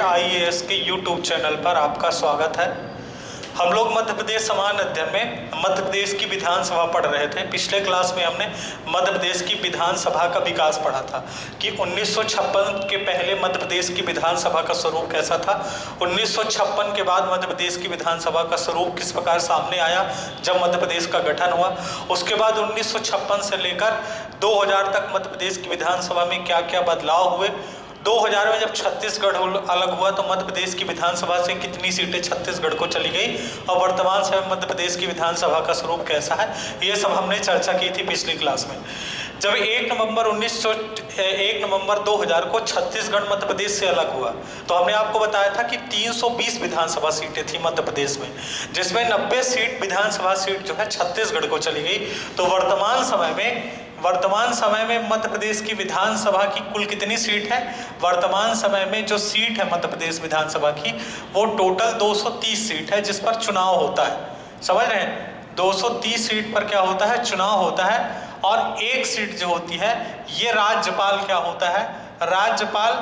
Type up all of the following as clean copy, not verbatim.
IAS के YouTube channel पर आपका स्वागत है। हम लोग मध्य प्रदेश समान अध्ययन में मध्य प्रदेश की विधानसभा पढ़ रहे थे। पिछले क्लास में हमने मध्य प्रदेश की विधानसभा का विकास पढ़ा था कि 1956 के पहले मध्य प्रदेश की विधानसभा का स्वरूप कैसा था, 1956 के बाद मध्य प्रदेश की विधानसभा का स्वरूप किस प्रकार सामने आया जब मध्य प्रदेश का गठन हुआ, उसके बाद 1956 से लेकर 2000 तक मध्य प्रदेश की विधानसभा में क्या क्या बदलाव हुए, 2000 में जब छत्तीसगढ़ अलग हुआ तो मध्य प्रदेश की विधानसभा से कितनी सीटें छत्तीसगढ़ को चली गई और वर्तमान समय मध्य प्रदेश की विधानसभा का स्वरूप कैसा है, ये सब हमने चर्चा की थी पिछली क्लास में। जब 1 नवंबर 2000 को छत्तीसगढ़ मध्य प्रदेश से अलग हुआ तो हमने आपको बताया था कि 320 विधानसभा सीटें थी मध्य प्रदेश में, जिसमें 90 सीट विधानसभा सीट जो है छत्तीसगढ़ को चली गई। तो वर्तमान समय में मध्य प्रदेश की विधानसभा की कुल कितनी सीट है? वर्तमान समय में जो सीट है मध्य प्रदेश विधानसभा की वो टोटल 230 सीट है जिस पर चुनाव होता है। समझ रहे हैं? 230 सीट पर क्या होता है? चुनाव होता है। और एक सीट जो होती है ये राज्यपाल क्या होता है? राज्यपाल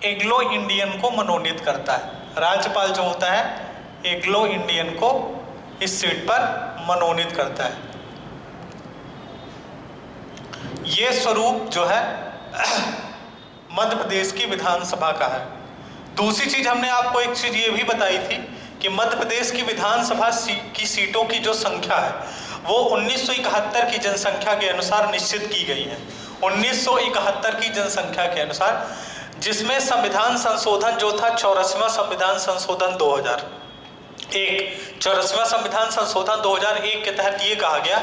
एंग्लो इंडियन को मनोनीत करता है। राज्यपाल जो होता है एंग्लो इंडियन को इस सीट पर मनोनीत करता है। ये स्वरूप जो है मध्य प्रदेश की विधानसभा का है। दूसरी चीज हमने आपको एक चीज ये भी बताई थी कि मध्य प्रदेश की विधानसभा की सीटों की जो संख्या है वो 1971 की जनसंख्या के अनुसार निश्चित की गई है। 1971 की जनसंख्या के अनुसार, जिसमें संविधान संशोधन जो था 84वां संविधान संशोधन 84वां संविधान संशोधन 2001 के तहत ये कहा गया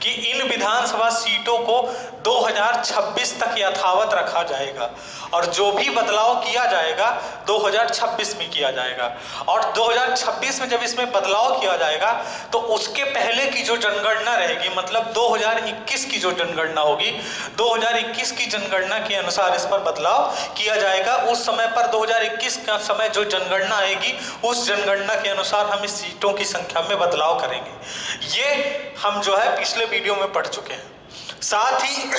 कि इन विधानसभा सीटों को 2026 तक यथावत रखा जाएगा और जो भी बदलाव किया जाएगा 2026 में किया जाएगा। और 2026 में जब इसमें बदलाव किया जाएगा तो उसके पहले की जो जनगणना रहेगी, मतलब 2021 की जो जनगणना होगी, 2021 की जनगणना के अनुसार इस पर बदलाव किया जाएगा। उस समय पर 2021 का समय जो जनगणना आएगी उस जनगणना के अनुसार हम इस सीटों की संख्या में बदलाव करेंगे। ये हम जो है पिछले वीडियो में पढ़ चुके हैं। साथ ही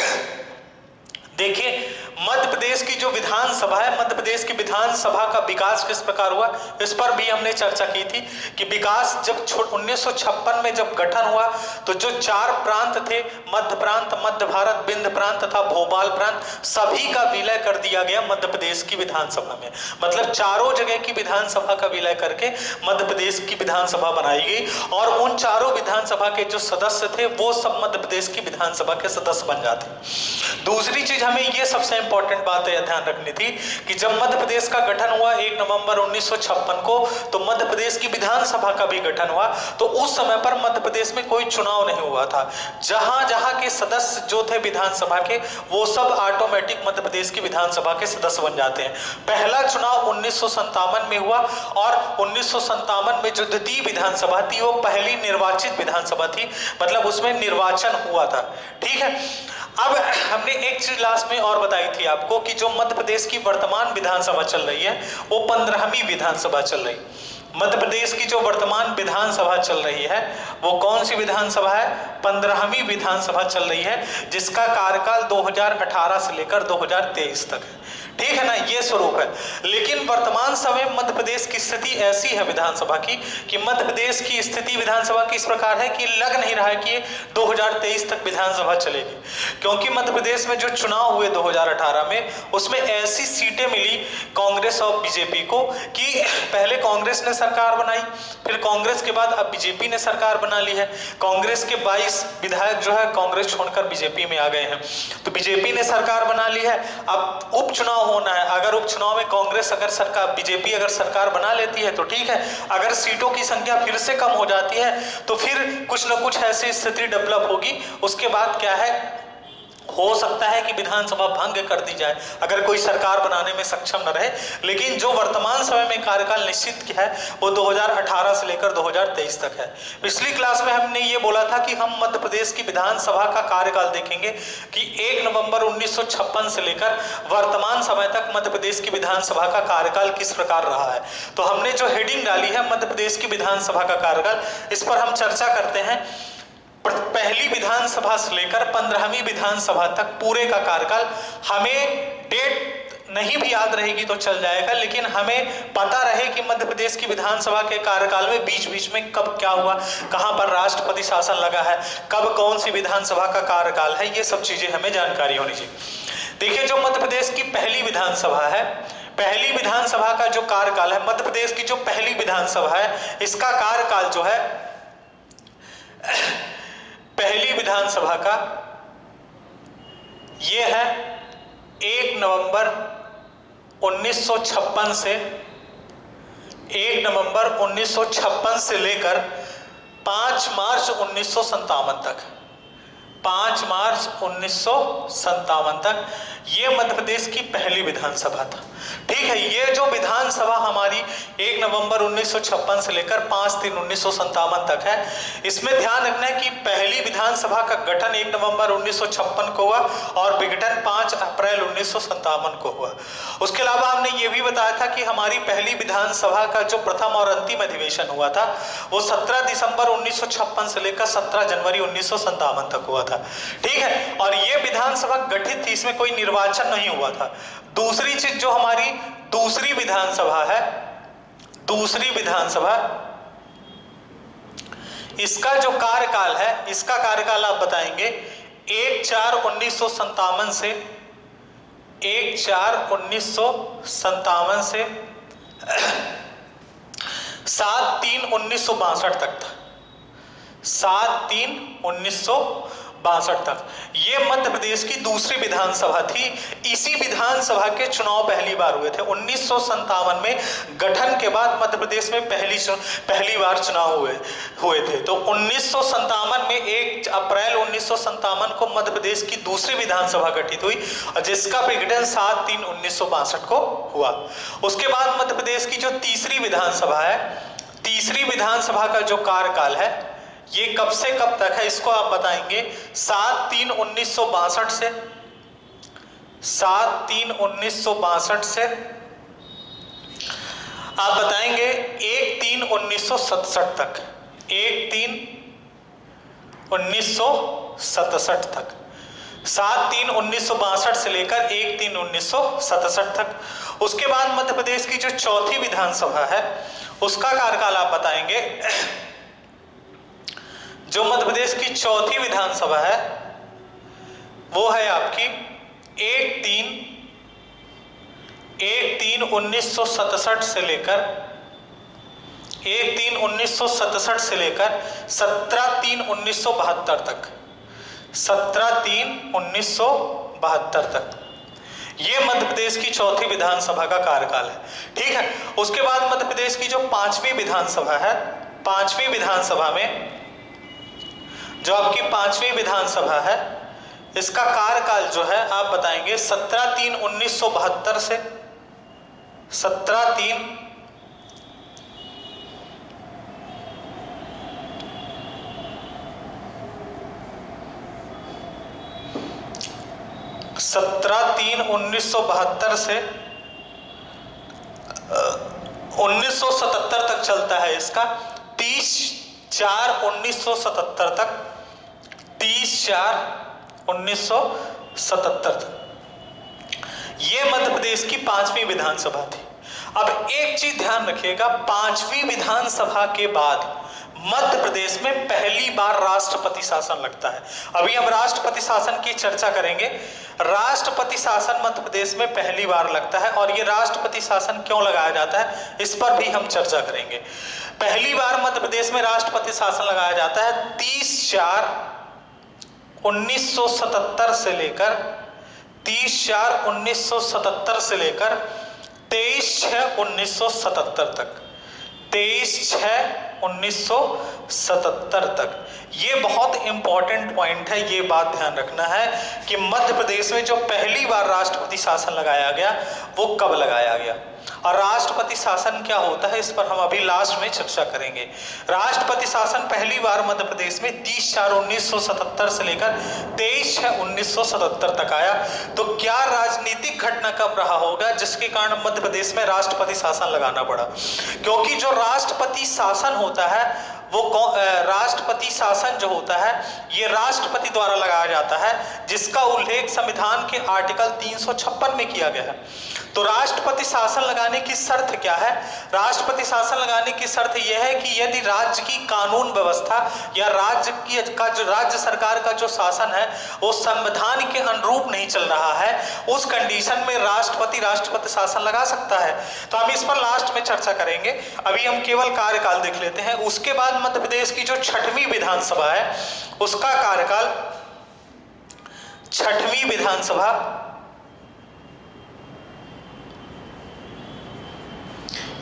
देखिए मध्य प्रदेश की जो विधानसभा है, मध्य प्रदेश की विधानसभा का विकास किस प्रकार हुआ इस पर भी हमने चर्चा की थी कि विकास जब 1956 में जब गठन हुआ तो जो 4 प्रांत थे, मध्य प्रांत, मध्य भारत, विंध्य प्रांत तथा भोपाल प्रांत, सभी का विलय कर दिया गया मध्य प्रदेश की विधानसभा में। मतलब चारों जगह की विधानसभा का विलय करके मध्य प्रदेश की विधानसभा बनाई गई और उन चारों विधानसभा के जो सदस्य थे वो सब मध्य प्रदेश की विधानसभा के सदस्य बन जाते। दूसरी चीज हमें ये सबसे इंपॉर्टेंट बात है ध्यान रखनी थी कि जब मध्य प्रदेश का गठन हुआ 1 नवंबर 1956 को तो मध्य प्रदेश की विधानसभा का भी गठन हुआ। तो उस समय पर मध्य प्रदेश में कोई चुनाव नहीं हुआ था। जहां के सदस्य जो थे विधानसभा के वो सब ऑटोमेटिक मध्य प्रदेश की विधानसभा के सदस्य बन जाते हैं। पहला चुनाव 1957 में हुआ और 1957 में जो द्वितीय विधानसभा थी वो पहली निर्वाचित विधानसभा थी, मतलब उसमें निर्वाचन हुआ था। ठीक है। अब हमने एक चीज लास्ट में और बताई थी आपको कि जो मध्य प्रदेश की वर्तमान विधानसभा चल रही है वो 15वीं विधानसभा चल रही। मध्य प्रदेश की जो वर्तमान विधानसभा चल रही है वो कौन सी विधानसभा है? 15वीं विधानसभा चल रही है जिसका कार्यकाल 2018 से लेकर 2023 तक है। ठीक है ना, ये स्वरूप है। लेकिन वर्तमान समय मध्य प्रदेश की स्थिति ऐसी है विधानसभा की कि मध्य प्रदेश की स्थिति विधानसभा की इस प्रकार है कि लग नहीं रहा है कि 2023 तक विधानसभा चलेगी, क्योंकि मध्य प्रदेश में जो चुनाव हुए 2018 में उसमें ऐसी सीटें मिली कांग्रेस और बीजेपी को कि पहले कांग्रेस ने सरकार बनाई, फिर कांग्रेस के बाद अब बीजेपी ने सरकार बना ली है। कांग्रेस के 22 विधायक जो है कांग्रेस छोड़कर बीजेपी में आ गए हैं, तो बीजेपी ने सरकार बना ली है। अब उपचुनाव होना है, अगर उपचुनाव में कांग्रेस अगर सरकार, बीजेपी अगर सरकार बना लेती है तो ठीक है, अगर सीटों की संख्या फिर से कम हो जाती है तो फिर कुछ न कुछ ऐसी स्थिति डेवलप होगी। उसके बाद क्या है, हो सकता है कि विधानसभा भंग कर दी जाए अगर कोई सरकार बनाने में सक्षम न रहे। लेकिन जो वर्तमान समय में कार्यकाल निश्चित है वो 2018 से लेकर 2023 तक है। पिछली क्लास में हमने ये बोला था कि हम मध्य प्रदेश की विधानसभा का कार्यकाल देखेंगे कि 1 नवंबर 1956 से लेकर वर्तमान समय तक मध्य प्रदेश की विधानसभा का कार्यकाल किस प्रकार रहा है। तो हमने जो हेडिंग डाली है मध्य प्रदेश की विधानसभा का कार्यकाल, इस पर हम चर्चा करते हैं। पहली विधानसभा से लेकर 15वीं विधानसभा तक पूरे का कार्यकाल हमें डेट नहीं भी याद रहेगी तो चल जाएगा, लेकिन हमें पता रहे कि मध्य प्रदेश की विधानसभा के कार्यकाल में बीच बीच में कब क्या हुआ, कहाँ पर राष्ट्रपति शासन लगा है, कब कौन सी विधानसभा का कार्यकाल है, ये सब चीजें हमें जानकारी होनी चाहिए। देखिए, जो मध्य प्रदेश की पहली विधानसभा है, पहली विधानसभा का जो कार्यकाल है, मध्य प्रदेश की जो पहली विधानसभा है, इसका कार्यकाल जो है पहली विधानसभा का ये है 1 नवंबर 1956 से 1 नवंबर 1956 से लेकर 5 मार्च 1957 तक, 5 मार्च 1957 तक ये मध्य प्रदेश की पहली विधानसभा था। ठीक है, ये जो विधानसभा हमारी 1 नवंबर 1956 से लेकर 5/3/1957 तक है, इसमें ध्यान रखना है कि पहली विधानसभा का गठन 1 नवंबर 1956 को हुआ और विघटन 5 अप्रैल 1957 को हुआ। उसके अलावा हमने ये भी बताया था कि हमारी पहली विधानसभा का जो प्रथम और अंतिम अधिवेशन हुआ था वो 17 दिसंबर 1956 से लेकर 17 जनवरी 1957 तक हुआ था। ठीक है, और ये विधानसभा गठित थी, इसमें कोई निर्वाचन नहीं हुआ था। दूसरी चीज, जो हमारी दूसरी विधानसभा है, दूसरी विधानसभा, इसका जो कार्यकाल है, इसका कार्यकाल आप बताएंगे 1/4/1957 से 1/4/1957 से 7/3/1962 तक था, 7/3/1962 तक ये मध्य प्रदेश की दूसरी विधानसभा थी। इसी विधानसभा के चुनाव पहली बार हुए थे। 1957 में गठन के बाद मध्य प्रदेश में पहली बार चुनाव हुए थे। तो 1957 में 1 अप्रैल 1957 को मध्य प्रदेश की दूसरी विधानसभा गठित हुई और जिसका विघटन 7/3/1962 को हुआ। उसके बाद मध्य प्रदेश की जो तीसरी विधानसभा है, तीसरी विधानसभा का जो कार्यकाल है ये कब से कब तक है, इसको आप बताएंगे 7/3/1962 से 7/3/1962 से आप बताएंगे 1/3/1967 तक, 1/3/1967 तक, 7/3/1962 से लेकर 1/3/1967 तक। उसके बाद मध्य प्रदेश की जो चौथी विधानसभा है उसका कार्यकाल आप बताएंगे। जो मध्य प्रदेश की चौथी विधानसभा है वो है आपकी 1/3/1967 से लेकर 1/3/1967 से लेकर 17/3/1972 तक, 17/3/1972 तक ये मध्य प्रदेश की चौथी विधानसभा का कार्यकाल है। ठीक है, उसके बाद मध्य प्रदेश की जो पांचवी विधानसभा है, पांचवी विधानसभा में जो आपकी पांचवी विधानसभा है इसका कार्यकाल जो है आप बताएंगे 17/3/1972 से 17/3/1972 से 1977 तक चलता है। इसका 30/4/1977 तक, 30/4/1977 तक ये मध्य प्रदेश की पांचवी विधानसभा थी। अब एक चीज ध्यान रखिएगा, पांचवी विधानसभा के बाद मध्य प्रदेश में पहली बार राष्ट्रपति शासन लगता है। अभी हम राष्ट्रपति शासन की चर्चा करेंगे। राष्ट्रपति शासन मध्य प्रदेश में पहली बार लगता है और ये राष्ट्रपति शासन क्यों लगाया जाता है इस पर भी हम चर्चा करेंगे। पहली बार मध्य प्रदेश में राष्ट्रपति शासन लगाया जाता है 30/4/1977 से लेकर 30/4/1977 से लेकर 23/6/1977 तक, 23/6/1977 तक। ये बहुत इंपॉर्टेंट पॉइंट है, ये बात ध्यान रखना है कि मध्य प्रदेश में जो पहली बार राष्ट्रपति शासन लगाया गया वो कब लगाया गया और राष्ट्रपति शासन क्या होता है इस पर हम अभी लास्ट में चर्चा करेंगे। राष्ट्रपति शासन पहली बार मध्य प्रदेश में 30/4/1977 से लेकर 23/6/1977 तक आया। तो क्या राजनीतिक घटनाक्रम रहा होगा जिसके कारण मध्य प्रदेश में राष्ट्रपति शासन लगाना पड़ा? क्योंकि जो राष्ट्रपति शासन होता है वो राष्ट्रपति शासन जो होता है ये राष्ट्रपति द्वारा लगाया जाता है, जिसका उल्लेख संविधान के आर्टिकल 356 में किया गया है। तो राष्ट्रपति शासन लगाने की शर्त क्या है? राष्ट्रपति शासन लगाने की शर्त यह है कि यदि राज्य की कानून व्यवस्था या राज्य सरकार का जो शासन है वो संविधान के अनुरूप नहीं चल रहा है, उस कंडीशन में राष्ट्रपति शासन लगा सकता है। तो हम इस पर लास्ट में चर्चा करेंगे। अभी हम केवल कार्यकाल देख लेते हैं। उसके बाद मध्य प्रदेश की जो 6वीं विधानसभा है उसका कार्यकाल, 6वीं विधानसभा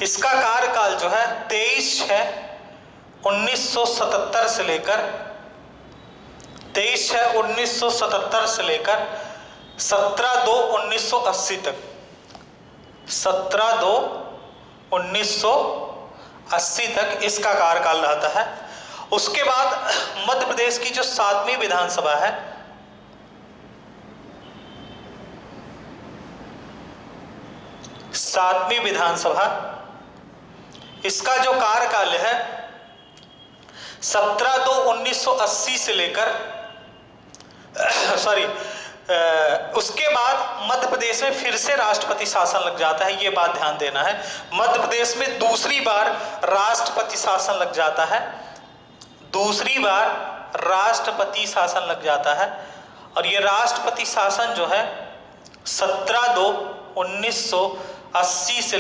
इसका कार्यकाल जो है 23/6/1977 से लेकर 17/2/1980 तक 17/2/1980 तक इसका कार्यकाल रहता है। उसके बाद मध्य प्रदेश की जो 7वीं विधानसभा है, इसका जो कार्यकाल है 17/2/1980 से लेकर उसके बाद मध्य प्रदेश में फिर से राष्ट्रपति शासन लग जाता है। ये बात ध्यान देना है, मध्य प्रदेश में दूसरी बार राष्ट्रपति शासन लग जाता है, दूसरी बार राष्ट्रपति शासन लग जाता है। और ये राष्ट्रपति शासन जो है 17/2/1980 से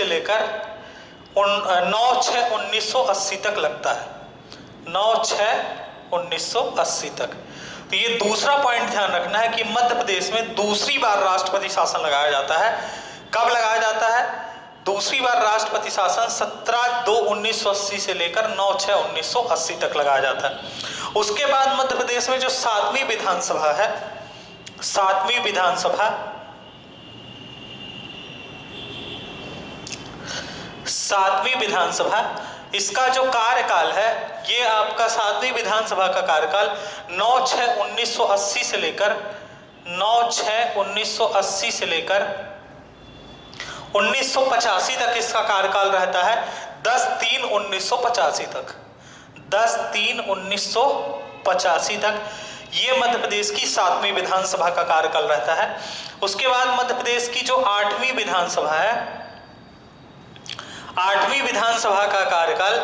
लेकर 9/6/1980 तक लगता है, 9/6/1980 तक। तो ये दूसरा पॉइंट ध्यान रखना है कि मध्य प्रदेश में दूसरी बार राष्ट्रपति शासन लगाया जाता है। कब लगाया जाता है? दूसरी बार राष्ट्रपति शासन 17/2/1980 से लेकर 9/6/1980 तक लगाया जाता है। उसके बाद मध्य प्रदेश में जो 7वीं विधानसभा है, 7वीं विधानसभा इसका जो कार्यकाल है ये आपका 7वीं विधानसभा का कार्यकाल 9/6/1980 से लेकर 1985 तक इसका कार्यकाल रहता है। 10/3/1985 तक 10/3/1985 तक ये मध्य प्रदेश की 7वीं विधानसभा का कार्यकाल रहता है। उसके बाद मध्य प्रदेश की जो 8वीं विधानसभा है, 8वीं विधानसभा का कार्यकाल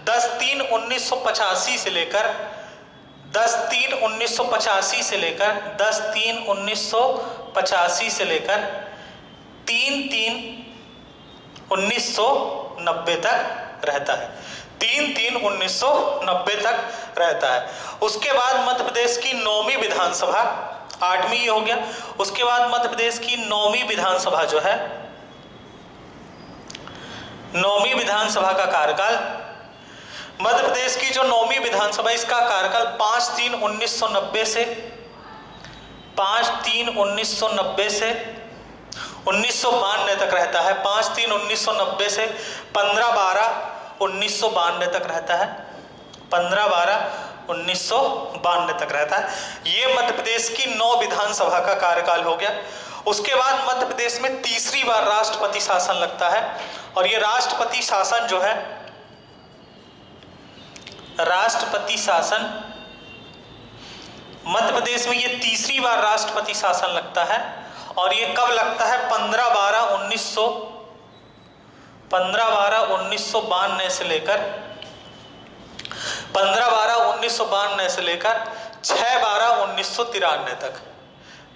10/3/1985 से लेकर 10/3/1985 से लेकर 3/3/1990 तक रहता है, 3/3/1990 तक रहता है। उसके बाद मध्य प्रदेश की 9वीं विधानसभा, 8वीं हो गया। उसके बाद मध्य प्रदेश की 9वीं विधानसभा जो है, 9वीं विधानसभा का कार्यकाल, मध्य प्रदेश की जो 9वीं विधानसभा इसका कार्यकाल 5/3/1990 से 1992 तक रहता है। 5/3/1990 से 15/12/1992 तक रहता है, 15/12/1992 तक रहता है। ये मध्य प्रदेश की 9 विधानसभा का कार्यकाल हो गया। उसके बाद मध्य प्रदेश में तीसरी बार राष्ट्रपति शासन लगता है। और ये राष्ट्रपति शासन जो है, राष्ट्रपति शासन मध्य प्रदेश में ये तीसरी बार राष्ट्रपति शासन लगता है। और ये कब लगता है? 15/12/1992 से लेकर 6/12/1993 तक,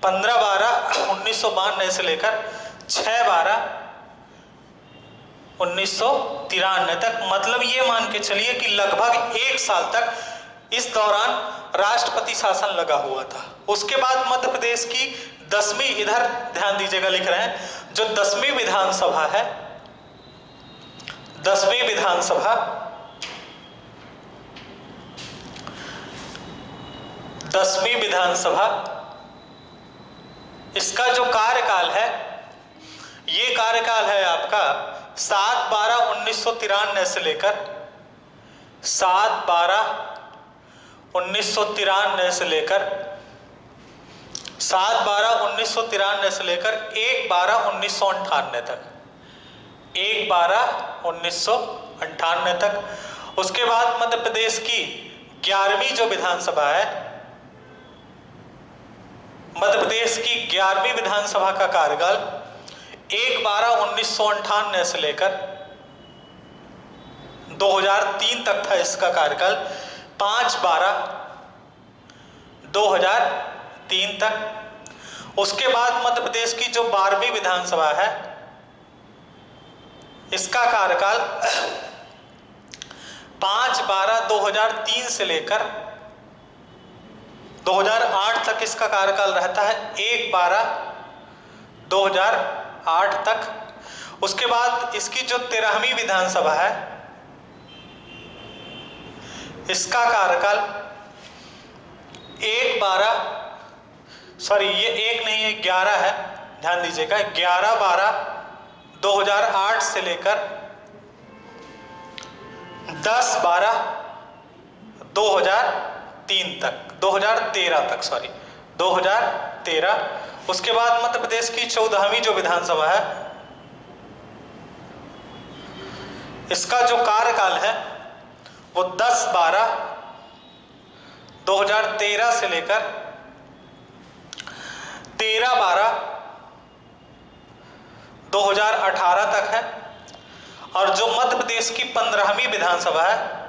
15/12/1992 से लेकर 6/12/1993 तक। मतलब ये मान के चलिए कि लगभग 1 साल तक इस दौरान राष्ट्रपति शासन लगा हुआ था। उसके बाद मध्य प्रदेश की 10वीं, इधर ध्यान दीजिएगा, लिख रहे हैं, जो 10वीं विधानसभा है, 10वीं विधानसभा, 10वीं विधानसभा इसका जो कार्यकाल है, ये कार्यकाल है आपका 7/12/1993 से लेकर 7/12/1993 से लेकर 7/12/1993 से लेकर 1/12/1998 तक, 1/12/1998 तक। उसके बाद मध्य प्रदेश की 11वीं जो विधानसभा है, मध्य प्रदेश की 11वीं विधानसभा का कार्यकाल 1/12/1998 से लेकर 2003 तक था। इसका कार्यकाल 5/12/2003 तक। उसके बाद मध्य प्रदेश की जो 12वीं विधानसभा है, इसका कार्यकाल 5/12/2003 से लेकर 2008 तक इसका कार्यकाल रहता है, 1/12/2008 तक। उसके बाद इसकी जो 13वीं विधानसभा है, इसका कार्यकाल 11 है, ध्यान दीजिएगा, 11/12/2008 से लेकर 10/12/2003 तक, 2013 तक, 2013। उसके बाद मध्य प्रदेश की 14वीं जो विधानसभा है, इसका जो कार्यकाल है वो 10/12/2013 से लेकर 13/12/2018 तक है। और जो मध्य प्रदेश की 15वीं विधानसभा है,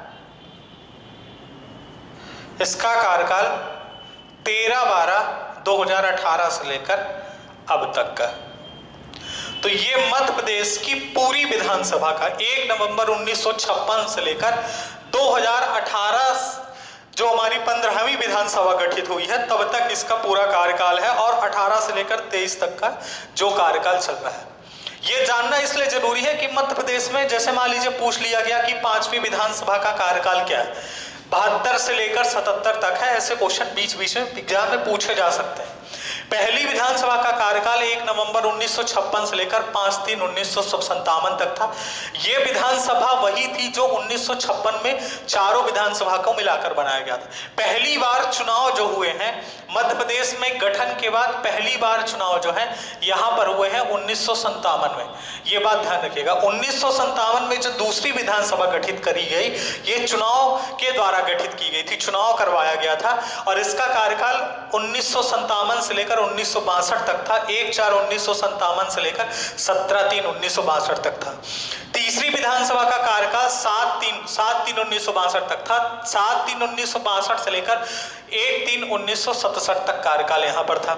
इसका कार्यकाल 13/12/2018 से लेकर अब तक का। तो ये मध्य प्रदेश की पूरी विधानसभा का 1 नवंबर 1956 से लेकर 2018 जो हमारी 15वीं विधानसभा गठित हुई है तब तक इसका पूरा कार्यकाल है, और 18 से लेकर 23 तक का जो कार्यकाल चल रहा है। ये जानना इसलिए जरूरी है कि मध्य प्रदेश में जैसे मान लीजिए पूछ लिया गया कि 5वीं विधानसभा का कार्यकाल क्या है, 72 से लेकर 77 तक है, ऐसे क्वेश्चन बीच बीच में एग्जाम में पूछे जा सकते हैं। पहली विधानसभा का कार्यकाल 1 नवंबर 1956 से लेकर 5/3/1957 तक था। यह विधानसभा वही थी जो 1956 में चारों विधानसभा को मिलाकर बनाया गया था। पहली बार चुनाव जो हुए हैं मध्य प्रदेश में गठन के बाद, पहली बार चुनाव जो है यहां पर हुए हैं 1957 में। ये बात ध्यान रखिएगा, 1957 में जो दूसरी विधानसभा गठित करी गई, ये चुनाव के द्वारा गठित की गई थी, चुनाव करवाया गया था, और इसका कार्यकाल 1957 से लेकर 1962 तक था। 1/4/1957 से लेकर 17/3/1962 तक था। तीसरी विधानसभा का कार्यकाल 7/3/1962 तक था। 7/3/1962 से लेकर 1/3/1967 तक कार्यकाल यहां पर था।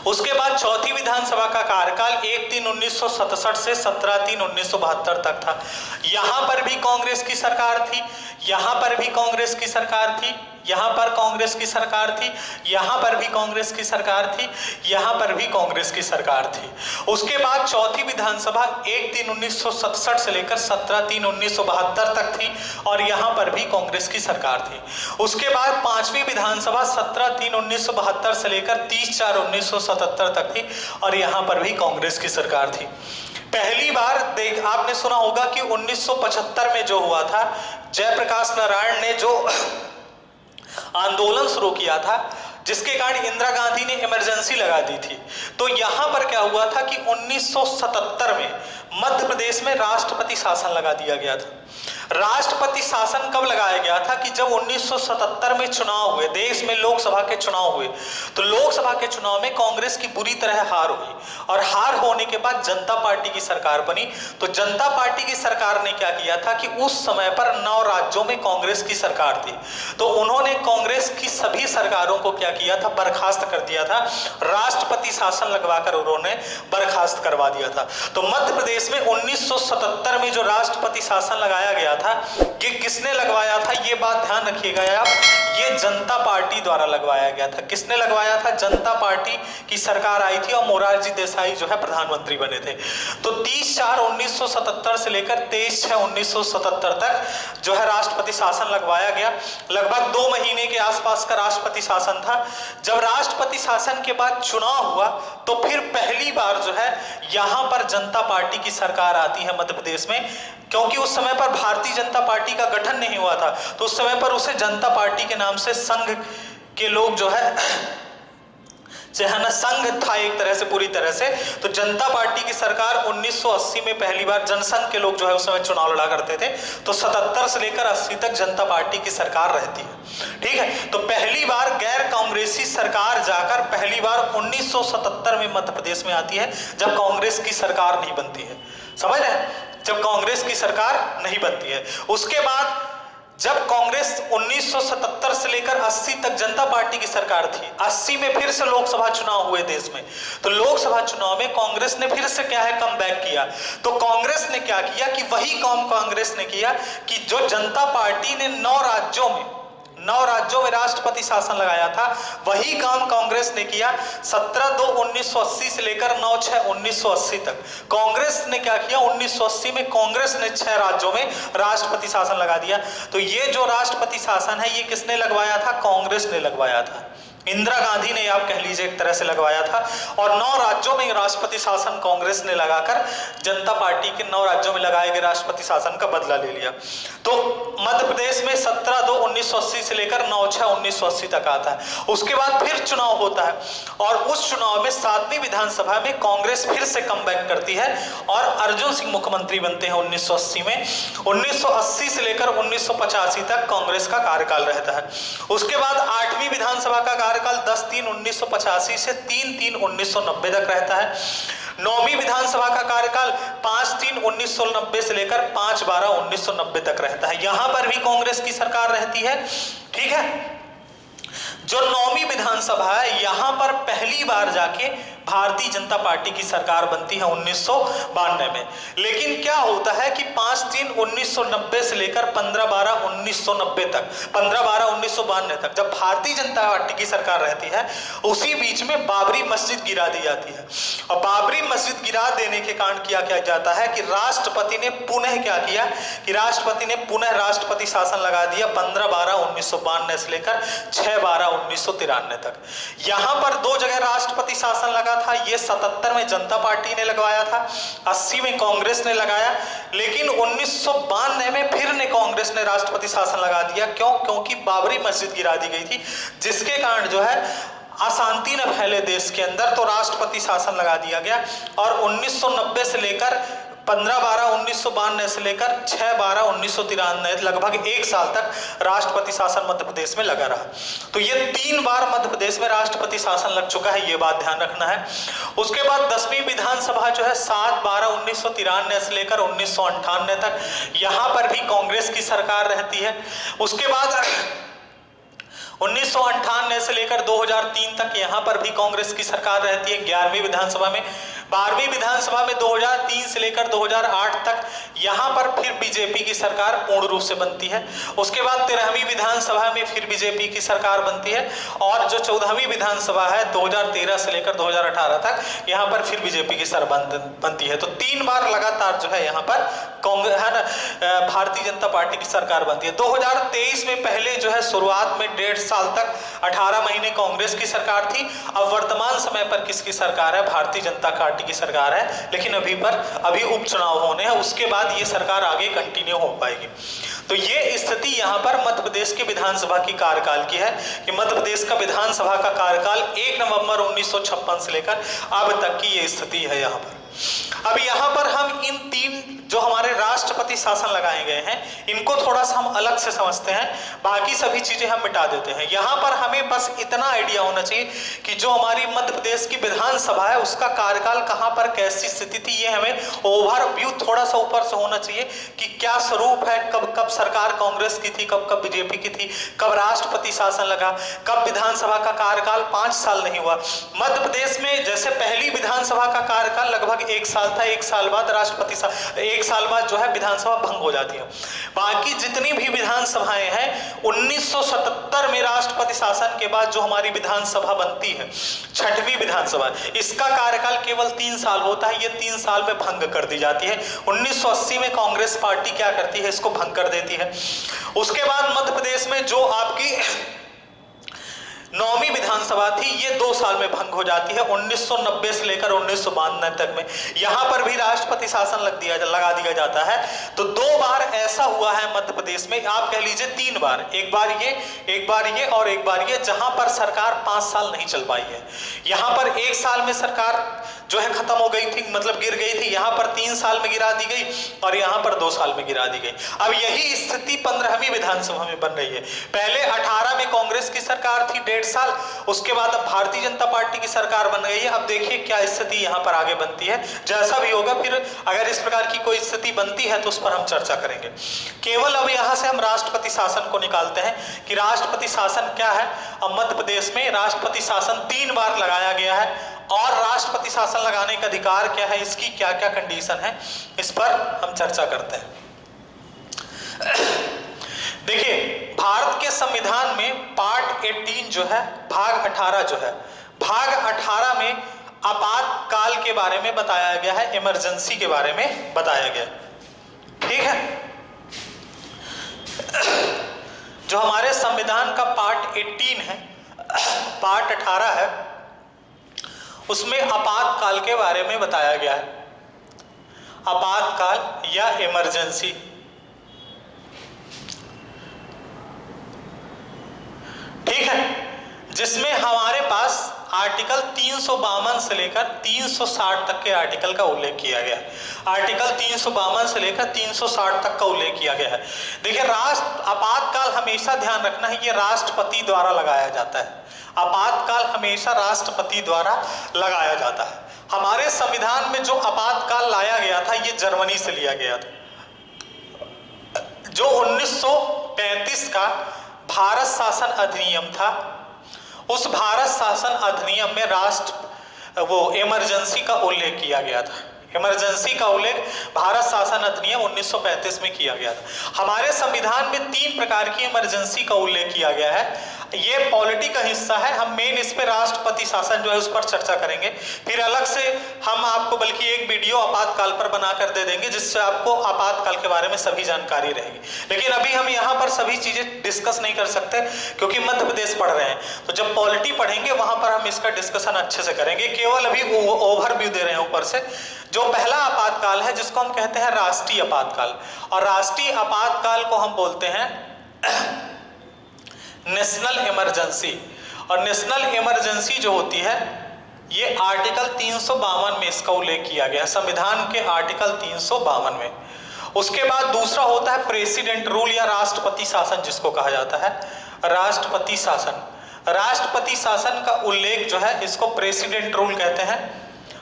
उसके बाद चौथी विधानसभा का कार्यकाल 1/3/1967 से 17/3/1972 तक था। यहां पर भी कांग्रेस की सरकार थी, यहां पर भी कांग्रेस की सरकार थी, यहां पर कांग्रेस की सरकार थी, यहां पर भी कांग्रेस की सरकार थी, यहां पर भी कांग्रेस की सरकार थी। उसके बाद चौथी विधानसभा 1/3/1967 से लेकर 17/3/1972 तक थी, और यहां पर भी कांग्रेस की सरकार थी। उसके बाद पांचवी विधानसभा 17/3/1972 से लेकर 30/4/1977 तक थी, और यहां पर भी कांग्रेस की सरकार थी। पहली बार आपने सुना होगा कि 1975 में जो हुआ था, जयप्रकाश नारायण ने जो आंदोलन शुरू किया था, जिसके कारण इंदिरा गांधी ने इमरजेंसी लगा दी थी। तो यहां पर क्या हुआ था कि 1977 में मध्य प्रदेश में राष्ट्रपति शासन लगा दिया गया था। राष्ट्रपति शासन कब लगाया गया था कि जब 1977 में चुनाव हुए, देश में लोकसभा के चुनाव हुए, तो लोकसभा के चुनाव में कांग्रेस की बुरी तरह हार हुई, और हार होने के बाद जनता पार्टी की सरकार बनी। तो जनता पार्टी की सरकार ने क्या किया था कि उस समय पर 9 राज्यों में कांग्रेस की सरकार थी, तो उन्होंने कांग्रेस की सभी सरकारों को क्या किया था, बर्खास्त कर दिया था। राष्ट्रपति शासन लगवाकर उन्होंने बर्खास्त करवा दिया था। तो मध्य प्रदेश में 1977 में जो राष्ट्रपति शासन लगाया गया था, ये किसने लगवाया था, ये बात ध्यान रखिएगा आप, ये जनता पार्टी द्वारा लगवाया गया था। किसने लगवाया था? जनता पार्टी की सरकार आई थी, और मोरारजी देसाई जो है प्रधानमंत्री बने थे। तो 30/4/1977 से लेकर 23/6/1977 तक जो है राष्ट्रपति शासन लगवाया गया। लगभग 2 महीने के आसपास का राष्ट्रपति शासन था। जब राष्ट्रपति शासन के बाद चुनाव हुआ, तो फिर पहली बार जो है यहां पर जनता पार्टी की सरकार आती है मध्य प्रदेश में, क्योंकि उस समय पर भारतीय जनता पार्टी का गठन नहीं हुआ था, तो उस समय पर उसे जनता पार्टी के नाम से संघ के लोग जो है से है ना संघ था एक तरह से, पूरी तरह से। तो जनता पार्टी की सरकार 1980 में पहली बार, जनसंघ के लोग जो है उस समय चुनाव लड़ा करते थे, तो 77 से लेकर 80 तक जनता पार्टी की सरकार रहती है, ठीक है। तो पहली बार गैर कांग्रेसी सरकार जाकर पहली बार 1977 में मध्य प्रदेश में आती है, जब कांग्रेस की सरकार नहीं बनती है, समझ रहे हैं, जब कांग्रेस की सरकार नहीं बनती है। उसके बाद जब कांग्रेस 1977 से लेकर 80 तक जनता पार्टी की सरकार थी, 80 में फिर से लोकसभा चुनाव हुए देश में, तो लोकसभा चुनाव में कांग्रेस ने फिर से क्या है कम बैक किया। तो कांग्रेस ने क्या किया कि वही काम कांग्रेस ने किया कि जो जनता पार्टी ने 9 राज्यों में राष्ट्रपति शासन लगाया था, वही काम कांग्रेस ने किया 17/2/1980 से लेकर 9/6/1980 तक। कांग्रेस ने क्या किया, 1980 में कांग्रेस ने 6 राज्यों में राष्ट्रपति शासन लगा दिया। तो ये जो राष्ट्रपति शासन है, ये किसने लगवाया था, कांग्रेस ने लगवाया था, इंदिरा गांधी ने, आप कह लीजिए एक तरह से लगवाया था। और 9 राज्यों में राष्ट्रपति शासन कांग्रेस ने लगाकर जनता पार्टी के 9 राज्यों में लगाए गए राष्ट्रपति शासन का बदला ले लिया। तो मध्य प्रदेश में 17/2/1980 से लेकर 9/6/1980 तक आता है। उसके बाद फिर चुनाव होता है और उस चुनाव में 7वीं विधानसभा में कांग्रेस फिर से कमबैक करती है और अर्जुन सिंह मुख्यमंत्री बनते हैं 1980 में। 1980 से लेकर 1985 तक कांग्रेस का कार्यकाल रहता है। उसके बाद 8वीं विधानसभा का कार्यकाल 10/3/1985 से 3/3/1990 तक रहता है। 9वीं विधानसभा का कार्यकाल 5/3/1990 से लेकर 5/12/1990 तक रहता है। यहां पर भी कांग्रेस की सरकार रहती है, ठीक है। जो 9वीं विधानसभा है, यहां पर पहली बार जाके भारतीय जनता पार्टी की सरकार बनती है 1992 में। लेकिन क्या होता है कि 5/3/1990 से लेकर 15/12/1990 तक, 15/12/1992 तक जब भारतीय जनता पार्टी की सरकार रहती है, उसी बीच में बाबरी मस्जिद गिरा दी जाती है। और बाबरी मस्जिद गिरा देने के कारण क्या जाता है कि राष्ट्रपति ने पुनः क्या किया कि राष्ट्रपति ने पुनः राष्ट्रपति शासन लगा दिया 15/12/1992 से लेकर 6/12/1993 तक। यहां पर 2 जगह राष्ट्रपति शासन लगा था। ये 77 में जनता पार्टी ने लगवाया था, 80 में कांग्रेस ने लगाया। लेकिन 1992 में फिर ने कांग्रेस ने राष्ट्रपति शासन लगा दिया। क्यों? क्योंकि बाबरी मस्जिद गिरा दी गई थी, जिसके कारण जो है अशांति न फैले देश के अंदर, तो राष्ट्रपति शासन लगा दिया गया। और 1990 से लेकर 15/12/1992 से लेकर 6/12/1993 लगभग 1 साल तक राष्ट्रपति शासन मध्य प्रदेश में लगा रहा। तो ये 3 बार मध्य प्रदेश में राष्ट्रपति शासन लग चुका है, ये बात ध्यान रखना है। उसके बाद 10वीं विधानसभा जो है 7/12/1993 से लेकर 1998 तक, यहाँ पर भी कांग्रेस की सरकार रहती है। उसके बाद 1998 से लेकर 2003 तक यहाँ पर भी कांग्रेस की सरकार रहती है। 11वीं विधानसभा में, 12वीं विधानसभा में 2003 से लेकर 2008 तक यहाँ पर फिर बीजेपी की सरकार पूर्ण रूप से बनती है। उसके बाद 13वीं विधानसभा में फिर बीजेपी की सरकार बनती है। और जो 14वीं विधानसभा है 2013 से लेकर 2018 तक, यहाँ पर फिर बीजेपी की सरकार बनती है। तो 3 बार लगातार जो है यहाँ पर कांग्रेस भारतीय जनता पार्टी की सरकार बनती है। 2023 में पहले जो है शुरुआत में 1.5 साल तक 18 महीने कांग्रेस की सरकार थी। अब वर्तमान समय पर किसकी सरकार है? भारतीय जनता पार्टी की सरकार है। लेकिन अभी उपचुनाव होने हैं, उसके बाद ये सरकार आगे कंटिन्यू हो पाएगी। तो ये स्थिति यहाँ पर मध्य प्रदेश के विधानसभा की कार्यकाल की है कि मध्य प्रदेश का विधानसभा का कार्यकाल 1 नवंबर 1956 से लेकर अब तक की ये स्थिति है यहाँ पर। अब यहाँ पर हम इन 3 जो हमारे राष्ट्रपति शासन लगाए गए हैं, इनको थोड़ा सा हम अलग से समझते हैं, बाकी सभी चीजें हम मिटा देते हैं। यहाँ पर हमें बस इतना आइडिया होना चाहिए कि जो हमारी मध्य प्रदेश की विधानसभा है, उसका कार्यकाल कहाँ पर कैसी स्थिति थी, ये हमें ओवरव्यू थोड़ा सा ऊपर से होना चाहिए कि क्या स्वरूप है, कब कब सरकार कांग्रेस की थी, कब कब बीजेपी की थी, कब राष्ट्रपति शासन लगा, कब विधानसभा का कार्यकाल 5 साल नहीं हुआ। मध्य प्रदेश में जैसे पहली विधानसभा का कार्यकाल लगभग 1 साल था, 1 साल बाद 1 साल बाद जो है विधानसभा भंग हो जाती है। बाकी जितनी भी विधानसभाएं हैं, 1977 में राष्ट्रपति शासन के बाद जो हमारी विधानसभा बनती है, 6वीं विधानसभा, इसका कार्यकाल केवल 3 साल होता है। ये 3 साल में भंग कर दी जाती है। 1980 में कांग्रेस पार्टी क्या करती है, इसको भंग कर देती है। उसके बाद मध्य प्रदेश में जो आपकी 9वीं विधानसभा थी, ये 2 साल में भंग हो जाती है 1990 से लेकर 1992 तक में। यहां पर भी राष्ट्रपति शासन लगा दिया जाता है। तो 2 बार ऐसा हुआ है मध्य प्रदेश में, आप कह लीजिए 3 बार, एक बार ये और एक बार ये, जहां पर सरकार 5 साल नहीं चल पाई है। यहां पर 1 साल में सरकार जो है खत्म हो गई थी, मतलब गिर गई थी। यहां पर 3 साल में गिरा दी गई और यहां पर 2 साल में गिरा दी गई। अब यही स्थिति 15वीं विधानसभा में बन रही है। पहले 18 में कांग्रेस की सरकार थी 1.5 साल, उसके बाद अब भारतीय जनता पार्टी की सरकार बन गई है। अब देखिए क्या स्थिति यहां पर आगे बनती है। जैसा भी होगा, फिर अगर इस प्रकार की कोई स्थिति बनती है तो उस पर हम चर्चा करेंगे। केवल अब यहां से हम राष्ट्रपति शासन को निकालते हैं कि राष्ट्रपति शासन क्या है। अब मध्य प्रदेश में राष्ट्रपति शासन 3 बार लगाया गया है और राष्ट्रपति शासन लगाने का अधिकार क्या है, इसकी क्या क्या कंडीशन है, इस पर हम चर्चा करते हैं। देखिए, भारत के संविधान में पार्ट 18 जो है, भाग 18 जो है, भाग 18 में आपातकाल के बारे में बताया गया है, इमरजेंसी के बारे में बताया गया। ठीक है, जो हमारे संविधान का पार्ट 18 है, पार्ट 18 है, उसमें आपातकाल के बारे में बताया गया है। आपातकाल या इमरजेंसी। ठीक है, जिसमें हमारे पास आर्टिकल 352 से लेकर 360 तक के आर्टिकल का उल्लेख किया गया है। आर्टिकल 352 से लेकर 360 तक का उल्लेख किया गया है। देखिए, आपातकाल हमेशा ध्यान रखना है, ये राष्ट्रपति द्वारा लगाया जाता है। आपातकाल हमेशा राष्ट्रपति द्वारा लगाया जाता है। हमारे संविधान में जो आपातकाल लाया गया था, ये जर्मनी से लिया गया था। जो 1935 का भारत शासन अधिनियम था, उस भारत शासन अधिनियम में इमरजेंसी का उल्लेख किया गया था। इमरजेंसी का उल्लेख भारत शासन अधिनियम 1935 में किया गया था। हमारे संविधान में 3 प्रकार की इमरजेंसी का उल्लेख किया गया है। ये पॉलिटी का हिस्सा है। हम मेन इस पे राष्ट्रपति शासन जो है उस पर चर्चा करेंगे। फिर अलग से हम आपको बल्कि एक वीडियो आपातकाल पर बनाकर दे देंगे, जिससे आपको आपातकाल के बारे में सभी जानकारी रहेगी। लेकिन अभी हम यहाँ पर सभी चीजें डिस्कस नहीं कर सकते, क्योंकि मध्य प्रदेश पढ़ रहे हैं। तो जब पॉलिटी पढ़ेंगे वहां पर हम इसका डिस्कशन अच्छे से करेंगे। केवल अभी ओवरव्यू दे रहे हैं ऊपर से। जो पहला आपातकाल है, जिसको हम कहते हैं राष्ट्रीय आपातकाल, और राष्ट्रीय आपातकाल को हम बोलते हैं नेशनल इमरजेंसी। और नेशनल इमरजेंसी जो होती है, ये आर्टिकल 352 में इसका उल्लेख किया गया है, संविधान के आर्टिकल 352 में। उसके बाद दूसरा होता है प्रेसिडेंट रूल या राष्ट्रपति शासन, जिसको कहा जाता है राष्ट्रपति शासन। राष्ट्रपति शासन का उल्लेख जो है, इसको प्रेसिडेंट रूल कहते हैं।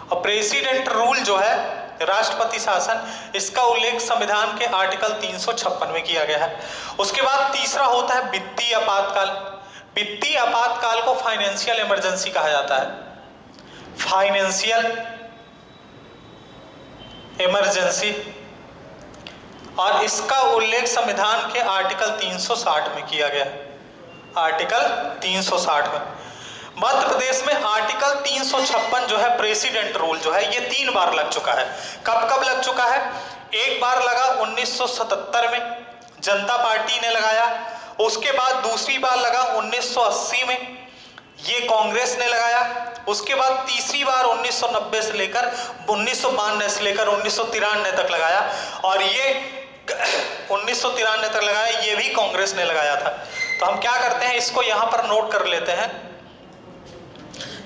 और प्रेसिडेंट रूल जो है, राष्ट्रपति शासन, इसका उल्लेख संविधान के आर्टिकल 356 में किया गया है। उसके बाद तीसरा होता है वित्तीय आपातकाल। वित्तीय आपातकाल को फाइनेंशियल इमरजेंसी कहा जाता है, फाइनेंशियल इमरजेंसी। और इसका उल्लेख संविधान के आर्टिकल 360 में किया गया है, आर्टिकल 360 में। मध्य प्रदेश में आर्टिकल 356 जो है प्रेसिडेंट रूल जो है, ये 3 बार लग चुका है। कब कब लग चुका है? एक बार लगा 1977 में, जनता पार्टी ने लगाया। उसके बाद दूसरी बार लगा 1980 में, ये कांग्रेस ने लगाया। उसके बाद तीसरी बार 1990 से लेकर 1992 से लेकर 1993 तक लगाया। और ये 1993 तक लगाया, ये भी कांग्रेस ने लगाया था। तो हम क्या करते हैं, इसको यहां पर नोट कर लेते हैं,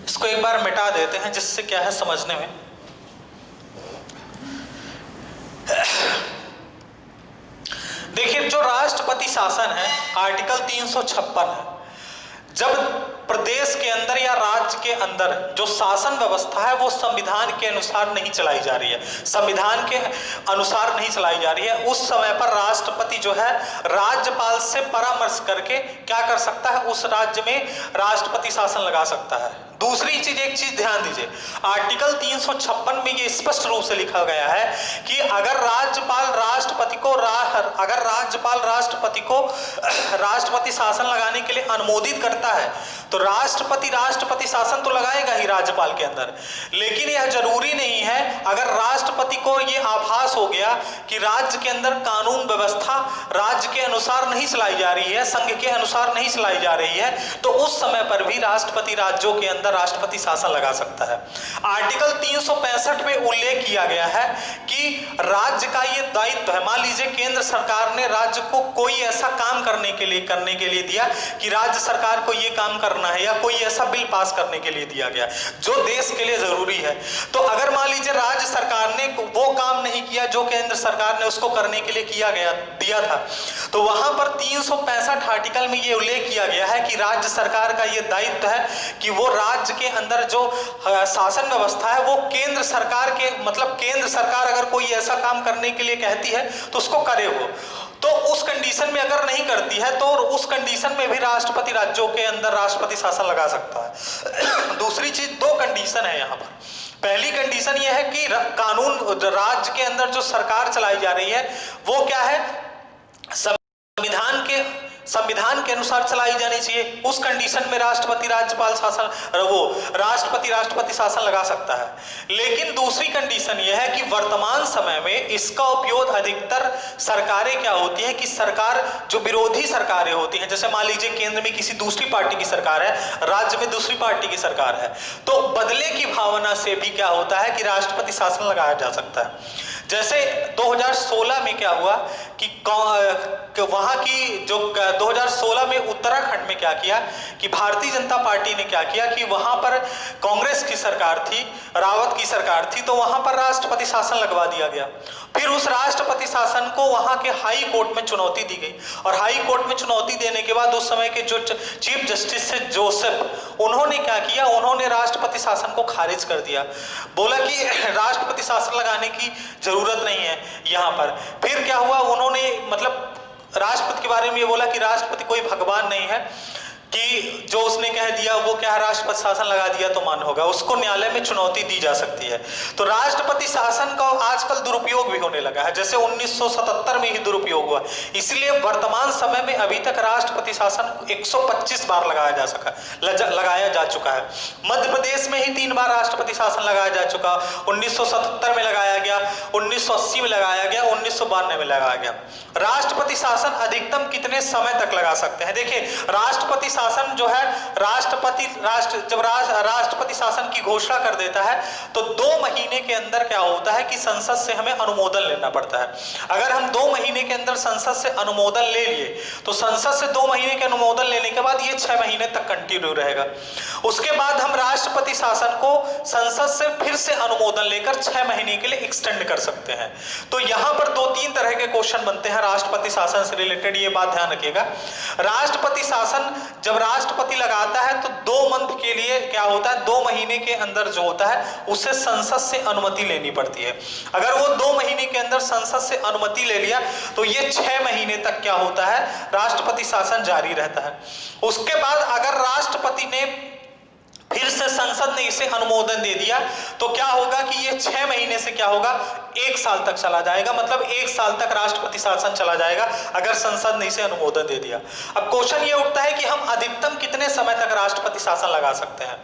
इसको एक बार मिटा देते हैं, जिससे क्या है समझने में। देखिए, जो राष्ट्रपति शासन है, आर्टिकल 356 है। जब प्रदेश के अंदर या राज्य के अंदर जो शासन व्यवस्था है, वो संविधान के अनुसार नहीं चलाई जा रही है, संविधान के अनुसार नहीं चलाई जा रही है, उस समय पर राष्ट्रपति जो है राज्यपाल से परामर्श करके क्या कर सकता है, उस राज्य में राष्ट्रपति शासन लगा सकता है। दूसरी चीज, एक चीज ध्यान दीजिए, आर्टिकल 356 में ये स्पष्ट रूप से लिखा गया है कि अगर राज्यपाल राष्ट्रपति को राष्ट्रपति शासन लगाने के लिए अनुमोदित करता है तो राष्ट्रपति शासन तो लगाएगा ही राज्यपाल के अंदर। लेकिन यह जरूरी नहीं है, अगर राष्ट्रपति को ये आभास हो गया कि राज्य के अंदर कानून व्यवस्था राज्य के अनुसार नहीं चलाई जा रही है, संघ के अनुसार नहीं चलाई जा रही है, तो उस समय पर भी राष्ट्रपति राज्यों के अंदर राष्ट्रपति शासन लगा सकता है। आर्टिकल 365 में उल्लेख किया गया है कि राज्य का ये दायित्व है। मान लीजिए केंद्र सरकार ने राज्य को कोई ऐसा काम करने के लिए दिया कि राज्य सरकार को ये काम करना है, या कोई ऐसा बिल पास करने के लिए दिया गया जो देश के लिए जरूरी है। तो अगर मान लीजिए राज्य सरकार ने वो काम नहीं किया जो केंद्र सरकार ने उसको करने के लिए दिया था, तो वहां पर 365 आर्टिकल में ये उल्लेख किया गया है कि राज्य सरकार का ये दायित्व है कि वो राज्य के अंदर जो शासन व्यवस्था है वो केंद्र सरकार के, मतलब केंद्र सरकार अगर कोई ऐसा काम करने के लिए कहती है तो उसको करे वो। तो उस कंडीशन में अगर नहीं करती है तो उस कंडीशन में भी राष्ट्रपति राज्यों के अंदर राष्ट्रपति शासन लगा सकता है। दूसरी चीज, दो कंडीशन है यहाँ पर। पहली कंडीशन यह है कि कानून राज्य के अंदर जो सरकार चलाई जा रही है वो क्या है, संविधान के अनुसार चलाई जानी चाहिए। उस कंडीशन में राष्ट्रपति राष्ट्रपति शासन लगा सकता है। लेकिन दूसरी कंडीशन यह है कि वर्तमान समय में इसका उपयोग अधिकतर सरकारें क्या होती है कि सरकार जो विरोधी सरकारें होती हैं, जैसे मान लीजिए केंद्र में किसी दूसरी पार्टी की सरकार है, राज्य में दूसरी पार्टी की सरकार है, तो बदले की भावना से भी क्या होता है कि राष्ट्रपति शासन लगाया जा सकता है। जैसे 2016 में क्या हुआ कि वहां की जो 2016 में उत्तराखंड में क्या किया कि भारतीय जनता पार्टी ने क्या किया कि वहां पर कांग्रेस की सरकार थी, रावत की सरकार थी, तो वहां पर राष्ट्रपति शासन लगवा दिया गया। फिर उस राष्ट्रपति शासन को वहां के हाई कोर्ट में चुनौती दी गई, और हाई कोर्ट में चुनौती देने के बाद उस समय के जो चीफ जस्टिस थे जोसेफ, उन्होंने क्या किया, उन्होंने राष्ट्रपति शासन को खारिज कर दिया, बोला कि राष्ट्रपति शासन लगाने की जरूरत नहीं है यहाँ पर। फिर क्या हुआ, उन्होंने मतलब राष्ट्रपति के बारे में ये बोला कि राष्ट्रपति कोई भगवान नहीं है कि जो उसने कह दिया वो क्या राष्ट्रपति शासन लगा दिया तो मान होगा, उसको न्यायालय में चुनौती दी जा सकती है। तो राष्ट्रपति शासन का आजकल दुरुपयोग भी होने लगा है, जैसे 1977 में ही दुरुपयोग हुआ। इसलिए वर्तमान समय में अभी तक राष्ट्रपति शासन 125 बार लगाया जा चुका है। मध्य प्रदेश में ही 3 बार राष्ट्रपति शासन लगाया जा चुका, 1977 में लगाया गया, 1980 में लगाया गया, 1992 में लगाया गया। राष्ट्रपति शासन अधिकतम कितने समय तक लगा सकते हैं? देखिए, राष्ट्रपति शासन जो है, जब राष्ट्रपति शासन की घोषणा कर देता है तो 2 महीने के अंदर क्या होता है कि संसद से हमें अनुमोदन लेना पड़ता है। अगर हम 2 महीने के अंदर संसद से अनुमोदन ले लिए तो संसद से 2 महीने के अनुमोदन लेने के बाद ये 6 महीने तक कंटिन्यू रहेगा। उसके बाद हम राष्ट्रपति शासन को संसद से फिर से अनुमोदन लेकर 6 महीने के लिए एक्सटेंड कर सकते हैं। तो यहाँ पर 2-3 तरह के क्वेश्चन बनते हैं राष्ट्रपति शासन से रिलेटेड, ये बात ध्यान रखिएगा। राष्ट्रपति शासन जब राष्ट्रपति लगाता है तो 2 मंथ के लिए क्या होता है, 2 महीने के अंदर जो होता है उसे संसद से अनुमति लेनी पड़ती है। अगर वो 2 महीने के अंदर संसद से अनुमति ले लिया तो ये 6 महीने तक क्या होता है, राष्ट्रपति शासन जारी रहता है। उसके बाद अगर राष्ट्रपति ने फिर से संसद ने इसे अनुमोदन दे दिया तो क्या होगा कि ये 6 महीने से क्या होगा, 1 साल तक चला जाएगा। मतलब 1 साल तक राष्ट्रपति शासन चला जाएगा अगर संसद ने इसे अनुमोदन दे दिया। अब क्वेश्चन ये उठता है कि हम अधिकतम कितने समय तक राष्ट्रपति शासन लगा सकते हैं?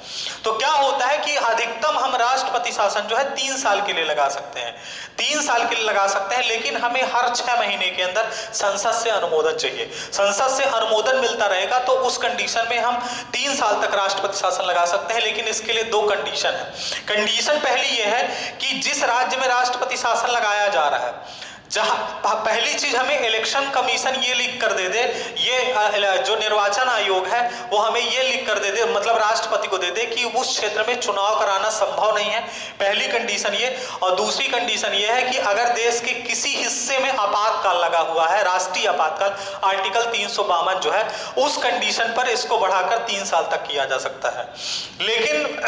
तो क्या होता है कि अधिकतम हम राष्ट्रपति शासन जो है 3 साल के लिए लगा सकते हैं, 3 साल के लिए लगा सकते हैं। लेकिन हमें हर 6 महीने के अंदर संसद से अनुमोदन चाहिए। संसद से अनुमोदन मिलता रहेगा तो उस कंडीशन में हम 3 साल तक राष्ट्रपति शासन लगा सकते हैं। लेकिन इसके लिए 2 कंडीशन है। कंडीशन पहली यह है कि जिस राज्य में राष्ट्रपति शासन लगाया जा रहा है, जहां पहली चीज हमें इलेक्शन कमीशन ये लिख कर दे दे, ये जो निर्वाचन आयोग है वो हमें ये लिख कर दे दे, मतलब राष्ट्रपति को दे दे कि उस क्षेत्र में चुनाव कराना संभव नहीं है। पहली कंडीशन ये। और दूसरी कंडीशन ये है कि अगर देश के किसी हिस्से में आपातकाल लगा हुआ है, राष्ट्रीय आपातकाल, आर्टिकल 352 जो है, उस कंडीशन पर इसको बढ़ाकर 3 साल तक किया जा सकता है। लेकिन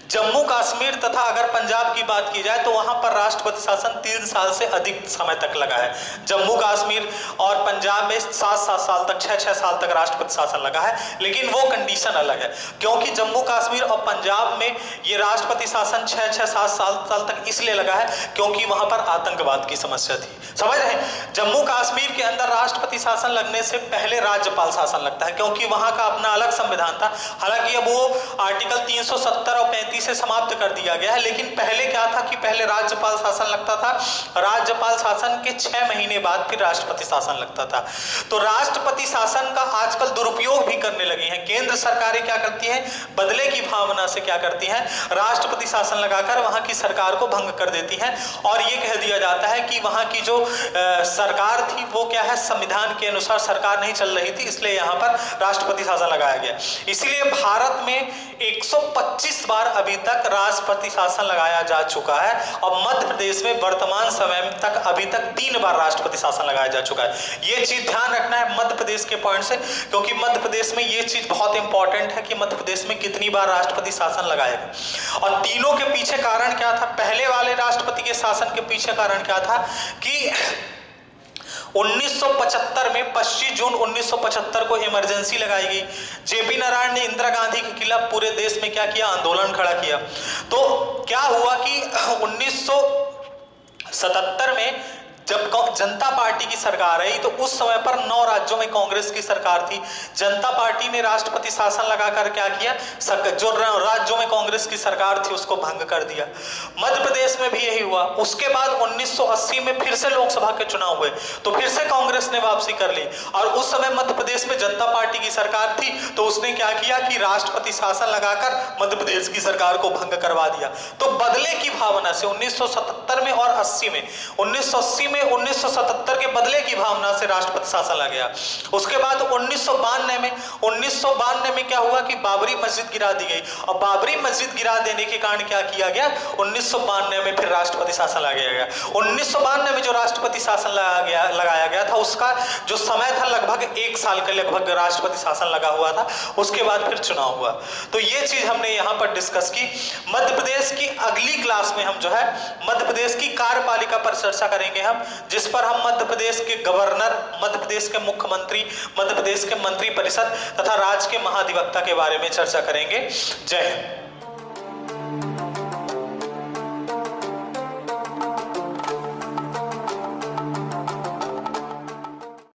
जम्मू कश्मीर तथा अगर पंजाब की बात की जाए तो वहां पर राष्ट्रपति शासन 3 साल से अधिक समय तक लगा है। जम्मू कश्मीर और पंजाब में 7-7 साल तक, 6-6 साल तक राष्ट्रपति शासन लगा है, लेकिन वो कंडीशन अलग है क्योंकि जम्मू कश्मीर और पंजाब में ये राष्ट्रपति शासन 6-6-7 साल तक इसलिए लगा है क्योंकि वहां पर आतंकवाद की समस्या थी। समझ रहे हैं? जम्मू कश्मीर के अंदर राष्ट्रपति शासन लगने से पहले राज्यपाल शासन लगता है क्योंकि वहां का अपना अलग संविधान था। हालांकि अब वो आर्टिकल 370 और 35 से समाप्त कर दिया गया है, लेकिन पहले क्या था कि पहले राज्यपाल शासन लगता था, राज्यपाल शासन के 6 महीने बाद फिर राष्ट्रपति शासन लगता था। तो राष्ट्रपति शासन का आजकल दुरुपयोग भी करने लगे हैं। केंद्र सरकारें क्या करती हैं, बदले की भावना से क्या करती हैं, राष्ट्रपति शासन लगाकर वहां की सरकार को भंग कर देती हैं और ये कह दिया जाता है कि वहां की जो सरकार थी वो क्या है, संविधान के अनुसार सरकार नहीं चल रही थी, इसलिए यहाँ पर राष्ट्रपति शासन लगाया गया। इसीलिए भारत में 125 बार अभी तक राष्ट्रपति शासन लगाया जा चुका है और मध्य प्रदेश में वर्तमान समय तक अभी तक 3 बार राष्ट्रपति शासन लगाया जा चुका है। ये चीज ध्यान रखना है मध्य प्रदेश के पॉइंट से, क्योंकि मध्य प्रदेश में ये चीज बहुत इंपॉर्टेंट है कि मध्य प्रदेश में कितनी बार राष्ट्रपति शासन लगाएगा। और तीनों के पीछे कारण क्या था, पहले वाले राष्ट्रपति के शासन के पीछे कारण क्या था कि 1975 में 25 जून 1975 को इमरजेंसी लगाई गई। जेपी नारायण ने इंदिरा गांधी के खिलाफ पूरे देश में क्या किया, आंदोलन खड़ा किया। तो क्या हुआ कि 1977 में जब जनता पार्टी की सरकार आई तो उस समय पर 9 राज्यों में कांग्रेस की सरकार थी। जनता पार्टी ने राष्ट्रपति शासन लगाकर क्या किया, जो राज्यों में कांग्रेस की सरकार थी उसको भंग कर दिया। मध्य प्रदेश में भी यही हुआ। उसके बाद 1980 में फिर से लोकसभा के चुनाव हुए तो फिर से कांग्रेस ने वापसी कर ली और उस समय मध्य प्रदेश में जनता पार्टी की सरकार थी तो उसने क्या किया कि राष्ट्रपति शासन लगाकर मध्य प्रदेश की सरकार को भंग करवा दिया। तो बदले की भावना से 1977 में और 80 में, 1980 में 1977 के बदले की भावना से राष्ट्रपति शासन लग गया। उसके बाद 1992 में क्या हुआ कि बाबरी मस्जिद गिरा दी गई और बाबरी मस्जिद गिरा देने के कारण क्या किया गया, 1992 में फिर राष्ट्रपति शासन लगाया गया। 1992 में जो राष्ट्रपति शासन लगाया गया था उसका जो समय था लगभग 1 साल के लगभग राष्ट्रपति शासन लगा हुआ था। उसके बाद फिर चुनाव हुआ। तो ये चीज हमने यहाँ पर डिस्कस की। मध्य प्रदेश की अगली क्लास में हम जो है मध्य प्रदेश की कार्यपालिका पर चर्चा करेंगे हम, जिस पर हम मध्य प्रदेश के गवर्नर, मध्य प्रदेश के मुख्यमंत्री, मध्य प्रदेश के मंत्री परिषद तथा राज्य के महाधिवक्ता के बारे में चर्चा करेंगे। जय हिंद।